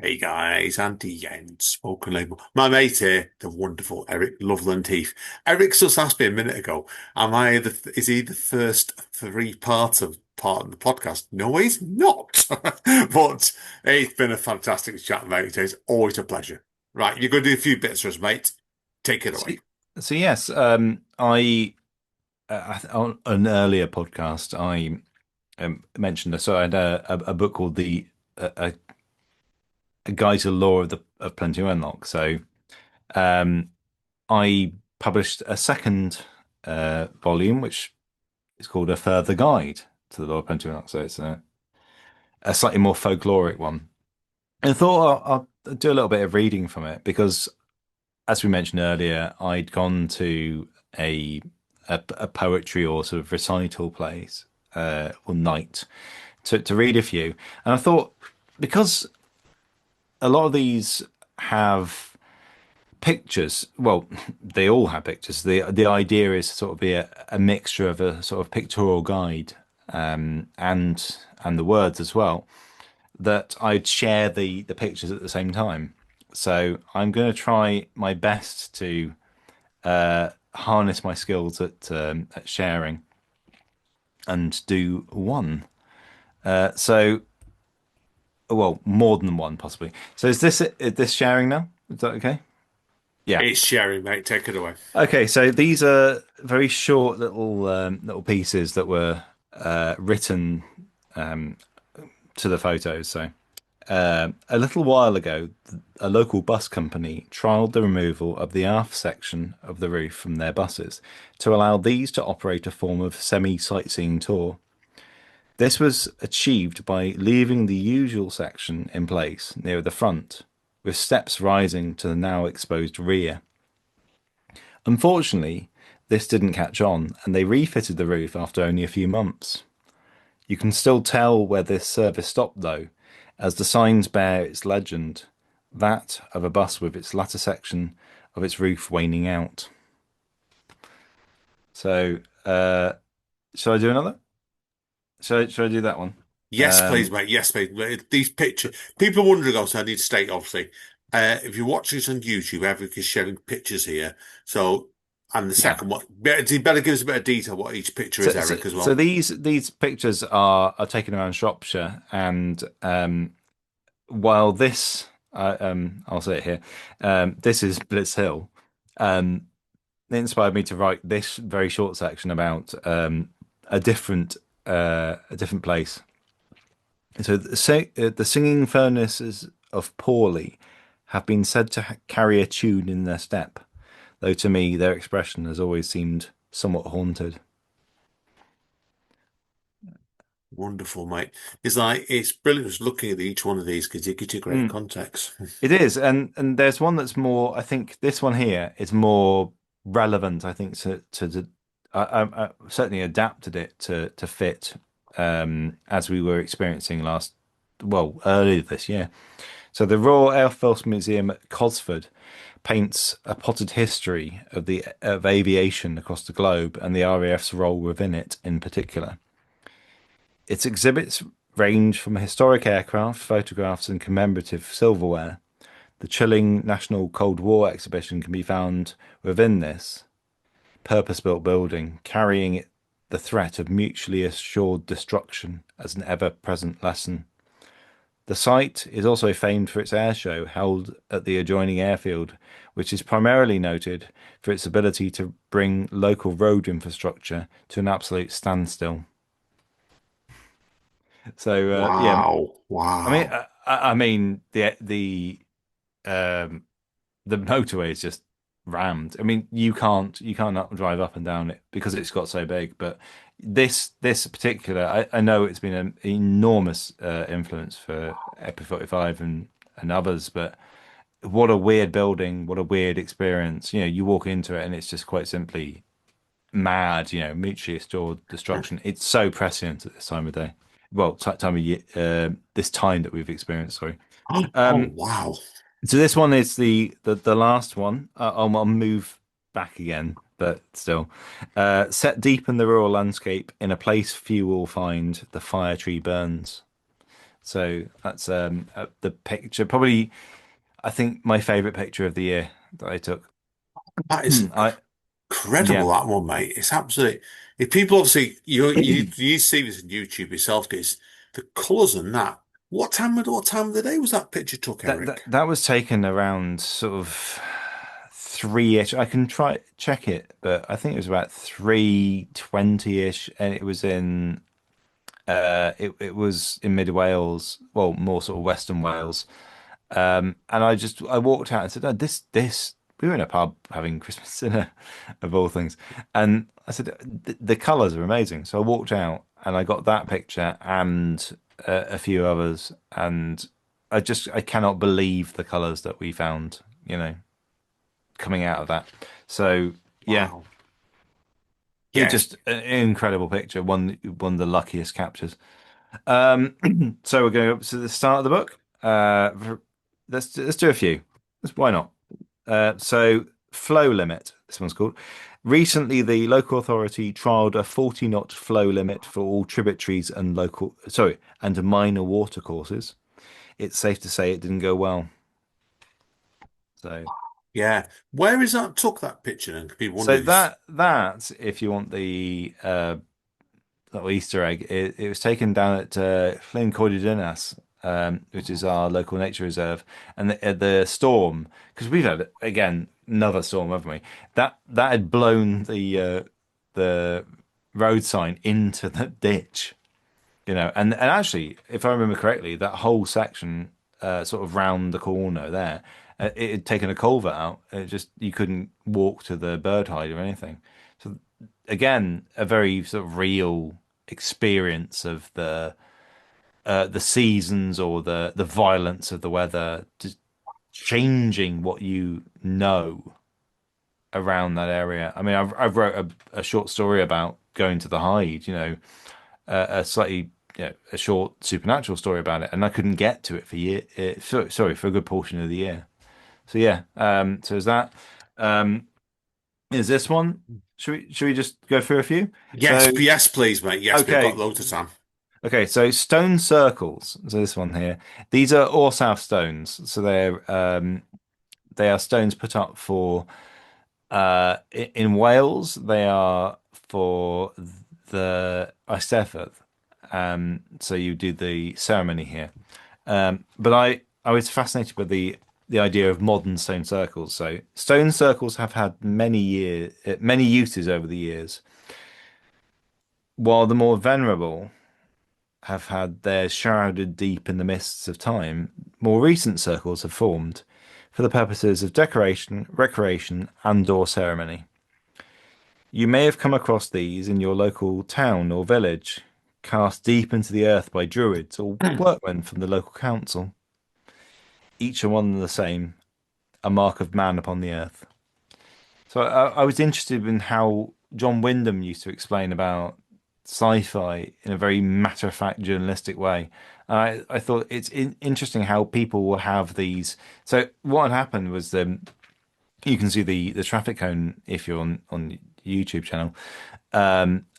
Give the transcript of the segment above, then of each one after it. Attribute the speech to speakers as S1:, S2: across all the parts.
S1: Hey guys, Andy Jens, spoken label. My mate here, the wonderful Eric Loveland Heath. Eric just asked me a minute ago, is he the first three part of the podcast? No, he's not. But it's been a fantastic chat, mate. It's always a pleasure. Right, you're going to do a few bits for us, mate. Take it
S2: So,
S1: away.
S2: so yes, on an earlier podcast I mentioned so I had a book called a Guide to the Law of Plenty Wenlock. So um, I published a second volume, which is called A Further Guide to the Law of Plenty Wenlock. So it's a slightly more folkloric one. And I thought I'll do a little bit of reading from it because, as we mentioned earlier, I'd gone to a poetry or sort of recital place or night to read a few, and I thought because a lot of these have pictures. Well, they all have pictures. The idea is to sort of be a mixture of a sort of pictorial guide and the words as well. That I'd share the pictures at the same time. So I'm going to try my best to harness my skills at sharing and do one. So, well, more than one possibly. So is this sharing now? Is that okay? Yeah.
S1: It's sharing, mate. Take it away.
S2: Okay. So these are very short little pieces that were written to the photos. So a little while ago, a local bus company trialled the removal of the aft section of the roof from their buses to allow these to operate a form of semi-sightseeing tour. This was achieved by leaving the usual section in place near the front, with steps rising to the now exposed rear. Unfortunately, this didn't catch on, and they refitted the roof after only a few months. You can still tell where this service stopped, though, as the signs bear its legend, that of a bus with its latter section of its roof waning out. So, shall I do another? Shall I do that one?
S1: Yes, please,
S2: Um,
S1: mate. Yes, please. These pictures, people are wondering also, I need to state, obviously, if you're watching this on YouTube, Eric is sharing pictures here. So, and the
S2: yeah.
S1: second one, you better give us a bit of detail what each picture is, Eric, as
S2: So
S1: well.
S2: these pictures are taken around Shropshire, and while this, I'll say it here, this is Blitz Hill. Um, it inspired me to write this very short section about a different place. So the singing furnaces of Pawley have been said to carry a tune in their step, though to me their expression has always seemed somewhat haunted.
S1: Wonderful, mate. It's brilliant just looking at each one of these because it gives you great
S2: Mm.
S1: context.
S2: It is, and there's one that's more. I think this one here is more relevant. I think to the. I certainly adapted it to fit as we were experiencing earlier this year. So the Royal Air Force Museum at Cosford paints a potted history of aviation across the globe and the RAF's role within it in particular. Its exhibits range from historic aircraft, photographs, and commemorative silverware. The chilling National Cold War exhibition can be found within this purpose-built building, carrying the threat of mutually assured destruction as an ever-present lesson. The site is also famed for its air show held at the adjoining airfield, which is primarily noted for its ability to bring local road infrastructure to an absolute standstill. So yeah,
S1: Wow.
S2: I mean,
S1: Wow.
S2: I mean um, the motorway is just rammed. I mean, you can't drive up and down it because it's got so big. But this particular, I know it's been an enormous influence for Epi 45 and others. But what a weird building, what a weird experience. You know, you walk into it and it's just quite simply mad. You know, mutually assured destruction. It's so prescient at this time of day. Well, time of year, this time that we've experienced. Sorry.
S1: Oh,
S2: Um,
S1: wow.
S2: so this one is the last one. I'll move back again, but still, set deep in the rural landscape, in a place few will find, the fire tree burns. So that's the picture. Probably, I think my favorite picture of the year that I took.
S1: That is
S2: I
S1: incredible,
S2: Yeah,
S1: that one, mate. It's absolutely. If people obviously you see this on YouTube yourself, is the colours and that. What time of the day was that picture took,
S2: that
S1: Eric?
S2: that was taken around sort of three-ish. I can try check it, but I think it was about 3:20-ish, and it was in it was in mid Wales, well, more sort of Western Wales. And I walked out and said, oh, this we were in a pub having Christmas dinner of all things. And I said, the colours are amazing. So I walked out and I got that picture and a few others. And I cannot believe the colours that we found, coming out of that. So yeah,
S1: Wow.
S2: it's
S1: Yes.
S2: just an incredible picture. One of the luckiest captures. So we're going up to the start of the book. Let's do a few. Why not? So flow limit. This one's called. Recently, the local authority trialed a 40-knot flow limit for all tributaries and minor watercourses. It's safe to say it didn't go well. So,
S1: Yeah. Where is that took that picture? And people wonder
S2: so
S1: this.
S2: that if you want the little Easter egg. It was taken down at Llyn Coedidinas, which is our local nature reserve, and the storm because we've had again another storm, haven't we? That had blown the road sign into the ditch, and actually, if I remember correctly, that whole section, sort of round the corner there, it had taken a culvert out. It just you couldn't walk to the bird hide or anything. So again, a very sort of real experience of the seasons or the violence of the weather, just changing what you know around that area. I mean, I've wrote a short story about going to the hide, a slightly a short supernatural story about it, and I couldn't get to it for sorry, for a good portion of the year. So yeah, so is that is this one? Should we just go through a few?
S1: Yes,
S2: So
S1: yes, please, mate. Yes, we've got
S2: okay,
S1: loads of time.
S2: okay. So stone circles. So this one here. These are all South stones. So they are stones put up for in Wales. They are for the Eisteddfod. So you do the ceremony here. But I was fascinated with the idea of modern stone circles. So stone circles have had many uses over the years, while the more venerable have had theirs shrouded deep in the mists of time. More recent circles have formed for the purposes of decoration, recreation, and/or ceremony. You may have come across these in your local town or village, cast deep into the earth by druids or workmen from the local council. Each are one and the same, a mark of man upon the earth. So I was interested in how John Wyndham used to explain about sci-fi in a very matter-of-fact journalistic way. I thought it's interesting how people will have these. So what had happened was you can see the traffic cone if you're on the YouTube channel,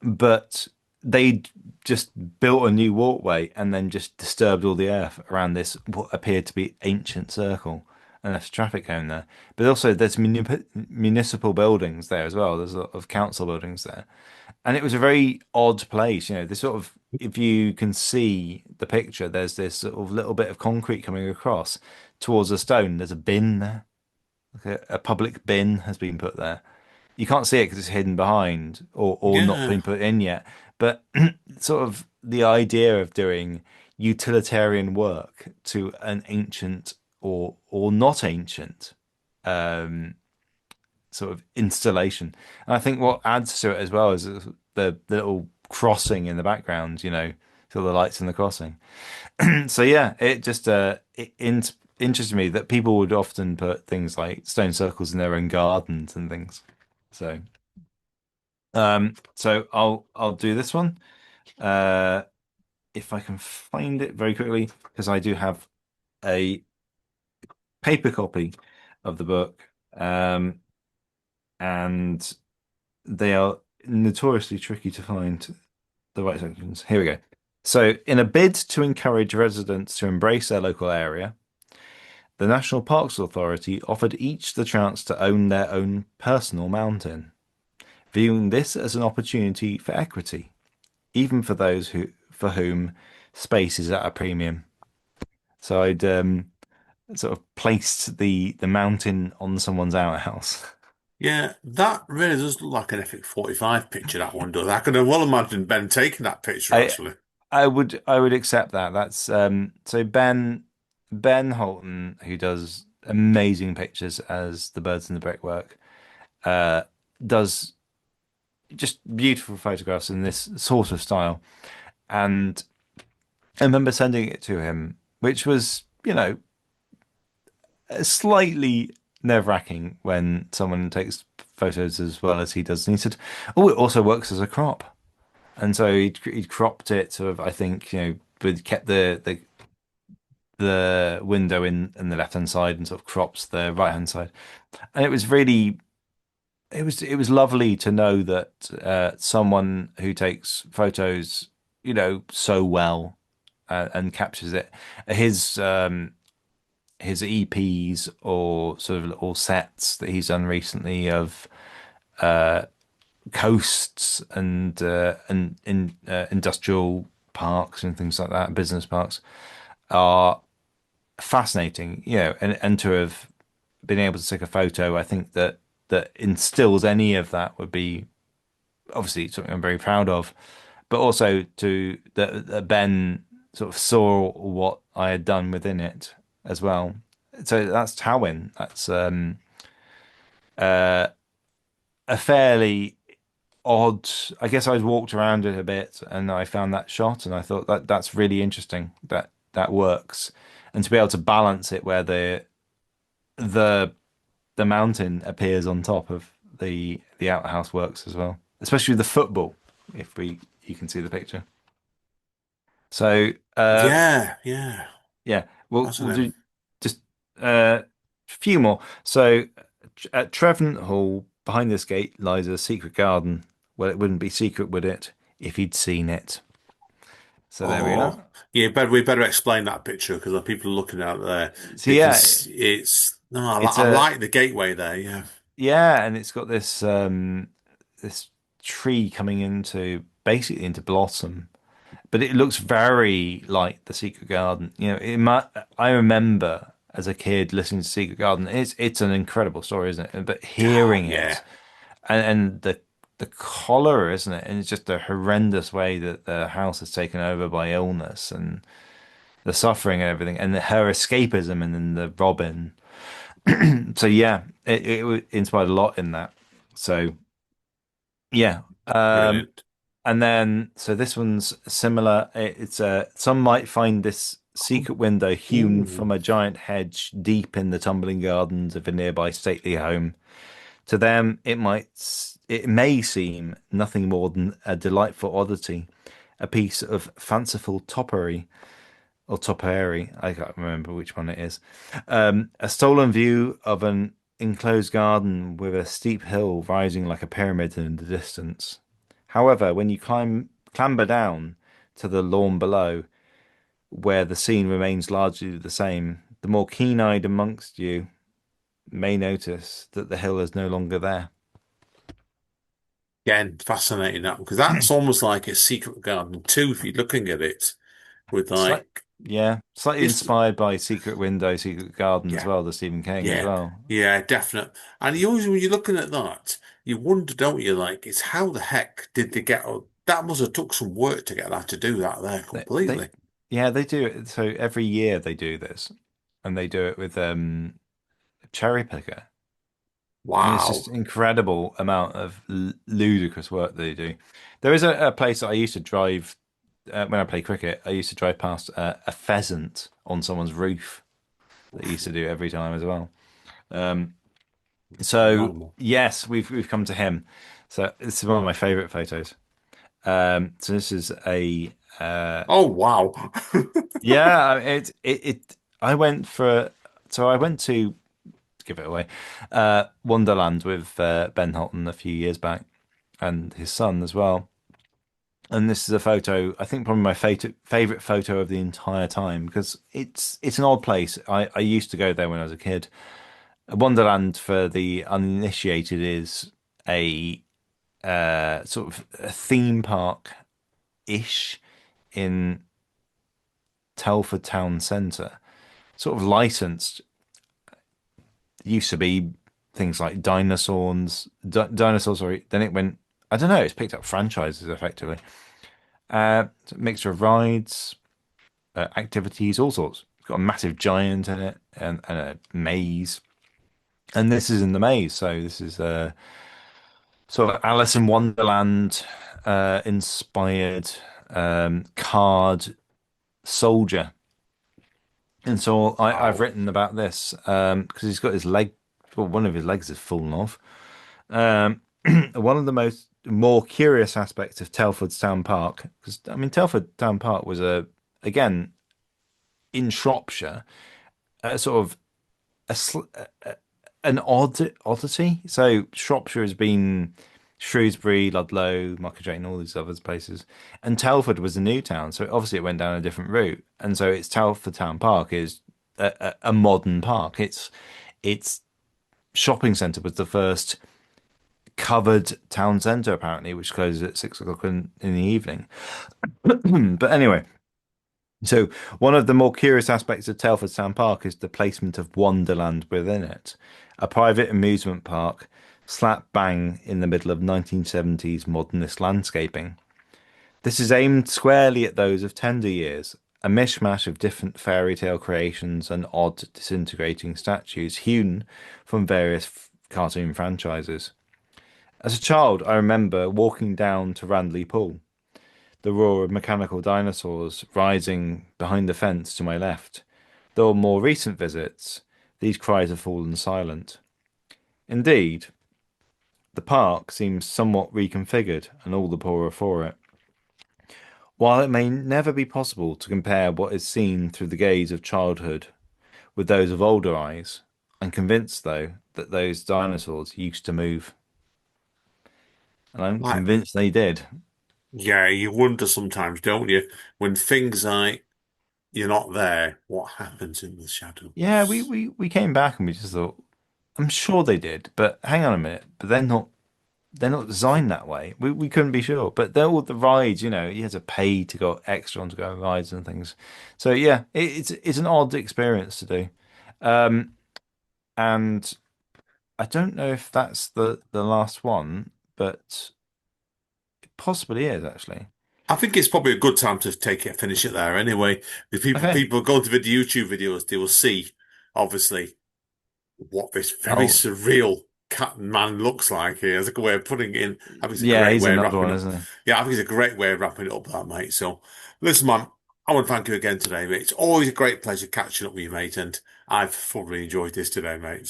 S2: but they just built a new walkway and then just disturbed all the earth around this what appeared to be ancient circle and left a traffic cone there. But also there's municipal buildings there as well. There's a lot of council buildings there. And it was a very odd place, this sort of if you can see the picture, there's this sort of little bit of concrete coming across towards a stone. There's a bin there. Like a public bin has been put there. You can't see it because it's hidden behind or not
S1: Yeah,
S2: been put in yet. But sort of the idea of doing utilitarian work to an ancient or not ancient um, sort of installation. And I think what adds to it as well is the little crossing in the background, so the lights in the crossing. So yeah, it just interested me that people would often put things like stone circles in their own gardens and things. So so I'll do this one. Uh if I can find it very quickly, because I do have a paper copy of the book. And they are notoriously tricky to find the right sections. Here we go. So, in a bid to encourage residents to embrace their local area, the National Parks Authority offered each the chance to own their own personal mountain, viewing this as an opportunity for equity, even for those for whom space is at a premium. So I'd sort of placed the mountain on someone's outhouse.
S1: Yeah, that really does look like an Epic 45 picture, that one does. I could have well imagine Ben taking that picture,
S2: I
S1: actually.
S2: I would accept that. That's so Ben Holton, who does amazing pictures as the birds in the brickwork, uh, does just beautiful photographs in this sort of style. And I remember sending it to him, which was, slightly nerve-wracking when someone takes photos as well as he does. And he said, "Oh, it also works as a crop." And so he'd cropped it sort of, I think, but kept the window in the left-hand side and sort of crops the right-hand side. And it was lovely to know that someone who takes photos, so well and captures it. His his EPs or sort of little sets that he's done recently of coasts and in industrial parks and things like that, business parks, are fascinating, and to have been able to take a photo, I think that instills any of that would be obviously something I'm very proud of, but also to that Ben sort of saw what I had done within it as well. So that's Tawin. That's a fairly odd. I guess I walked around it a bit and I found that shot and I thought that's really interesting. That works, and to be able to balance it where the the mountain appears on top of the outhouse works as well, especially the football. If we You can see the picture. So
S1: Yeah, yeah.
S2: yeah, we'll
S1: Fascinating.
S2: do just a few more. So at Trevant Hall, behind this gate lies a secret garden. Well, it wouldn't be secret, would it, if he'd seen it? So there we
S1: Oh,
S2: are.
S1: yeah, but we better explain that picture because the people looking out there,
S2: So
S1: they can
S2: yeah,
S1: see it's no,
S2: it's
S1: I
S2: a
S1: like the gateway there. Yeah.
S2: yeah, and it's got this tree coming into basically into blossom, but it looks very like the Secret Garden. I remember as a kid listening to Secret Garden. It's an incredible story, isn't it? But
S1: Oh,
S2: hearing
S1: yeah.
S2: it and the cholera, isn't it? And it's just a horrendous way that the house is taken over by illness and the suffering and everything, and her escapism, and then the Robin. So yeah, it inspired a lot in that. So yeah.
S1: Brilliant.
S2: And then, so this one's similar. It's some might find this secret window hewn from
S1: Ooh.
S2: a giant hedge deep in the tumbling gardens of a nearby stately home. To them, it may seem nothing more than a delightful oddity, a piece of fanciful topiary or topiary. I can't remember which one it is. A stolen view of an enclosed garden with a steep hill rising like a pyramid in the distance. However, when you clamber down to the lawn below, where the scene remains largely the same, the more keen-eyed amongst you may notice that the hill is no longer there.
S1: Again, fascinating that because that's almost like a secret garden too, if you're looking at it with
S2: Slight,
S1: like
S2: yeah, slightly
S1: it's
S2: inspired by Secret Window, Secret Garden as
S1: yeah,
S2: well, the Stephen King as
S1: yeah,
S2: well.
S1: yeah, definite. And you always when you're looking at that, you wonder, don't you, like it's how the heck did they get that must have took some work to get that to do that there
S2: They
S1: completely.
S2: yeah, they do it. So every year they do this, and they do it with Cherry Picker. And it's just
S1: Wow.
S2: incredible amount of ludicrous work they do. There is a place that I used to drive when I play cricket. I used to drive past a pheasant on someone's roof that I used to do every time as well. Um, so
S1: Phenomenal.
S2: yes, we've come to him. So this is one of my favorite photos. So this is a
S1: Oh wow.
S2: yeah. It I went for so I went to give it away Wonderland with Ben Holton a few years back and his son as well. And this is a photo, I think probably my favorite photo of the entire time because it's an odd place. I used to go there when I was a kid. Wonderland for the uninitiated is a sort of a theme park ish in Telford Town Centre, sort of licensed. It used to be things like dinosaurs. Sorry, then it went. I don't know. It's picked up franchises effectively. It's a mixture of rides, activities, all sorts. It's got a massive giant in it and a maze. And this is in the maze, so this is sort of Alice in Wonderland inspired card soldier. And so I've
S1: Wow.
S2: written about this because he's got his leg, well, one of his legs is fallen off. Um, one of the most more curious aspects of Telford Town Park, because I mean Telford Town Park was again in Shropshire, a sort of a an oddity. So Shropshire has been Shrewsbury, Ludlow, Market Drayton, all these other places, and Telford was a new town. So obviously it went down a different route, and so it's Telford Town Park is a modern park. It's shopping centre was the first covered town centre apparently, which closes at 6 o'clock in the evening. But anyway. So, one of the more curious aspects of Telford Town Park is the placement of Wonderland within it, a private amusement park slap bang in the middle of 1970s modernist landscaping. This is aimed squarely at those of tender years, a mishmash of different fairy tale creations and odd disintegrating statues hewn from various cartoon franchises. As a child, I remember walking down to Randley Pool, the roar of mechanical dinosaurs rising behind the fence to my left. Though on more recent visits, these cries have fallen silent. Indeed, the park seems somewhat reconfigured and all the poorer for it. While it may never be possible to compare what is seen through the gaze of childhood with those of older eyes, I'm convinced, though, that those dinosaurs used to move. And I'm
S1: Like,
S2: convinced they did.
S1: yeah, you wonder sometimes, don't you? When things like you're not there, what happens in the
S2: Yeah,
S1: shadows?
S2: we came back and we just thought, I'm sure they did, but hang on a minute. But they're not designed that way. We couldn't be sure. But they're all the rides, you had to pay to go extra on to go on rides and things. So yeah, it's an odd experience to do. Um, and I don't know if that's the last one, but it possibly is actually.
S1: I think it's probably a good time to take it, finish it there anyway. If
S2: Okay.
S1: people go to the YouTube videos, they will see, obviously, what this very
S2: Oh,
S1: surreal cat man looks like here. It's a good way of putting it in. I think it's a
S2: yeah,
S1: great
S2: he's
S1: way of
S2: another
S1: wrapping
S2: one,
S1: up.
S2: isn't
S1: Yeah, I think it's a great way of wrapping it up, that, mate. So, listen, man, I want to thank you again today, mate. It's always a great pleasure catching up with you, mate, and I've thoroughly enjoyed this today, mate.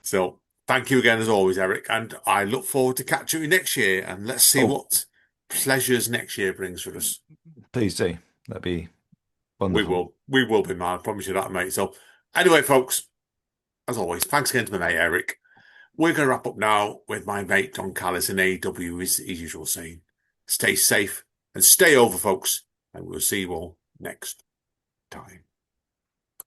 S1: So thank you again as always, Eric, and I look forward to catching you next year, and let's
S2: he?
S1: see
S2: Oh,
S1: what pleasures next year brings for us.
S2: please do. That'd be
S1: We
S2: wonderful.
S1: will, we will be, man. I promise you that, mate. So, anyway, folks, as always, thanks again to my mate Eric. We're going to wrap up now with my mate Don Callis and AW, as usual, saying, stay safe and stay over, folks, and we'll see you all next time.